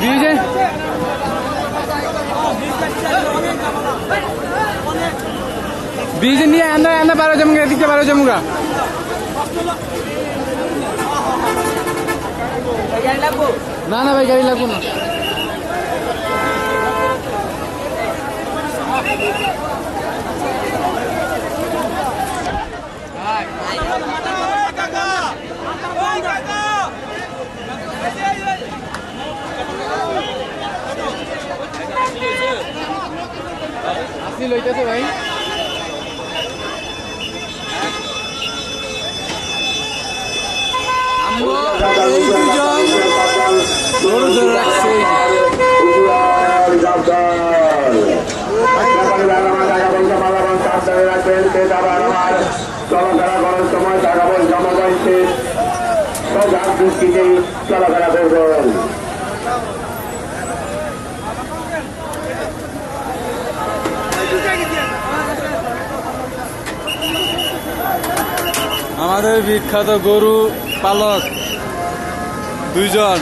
বিজে বিজে নিয়ে আন্দা আন্দা 12 জমুগা এদিকে 12 জমুগা না না ভাই গাড়ি লাগবো না আসি লইতেছে ভাই এই দুজন গরু ধরে রাখছে চলাফেরা করার সময় টাকা পয়সা জমা পাইছে চলাফেরা করবেন। আমাদের বিখ্যাত গরু পালক দুইজন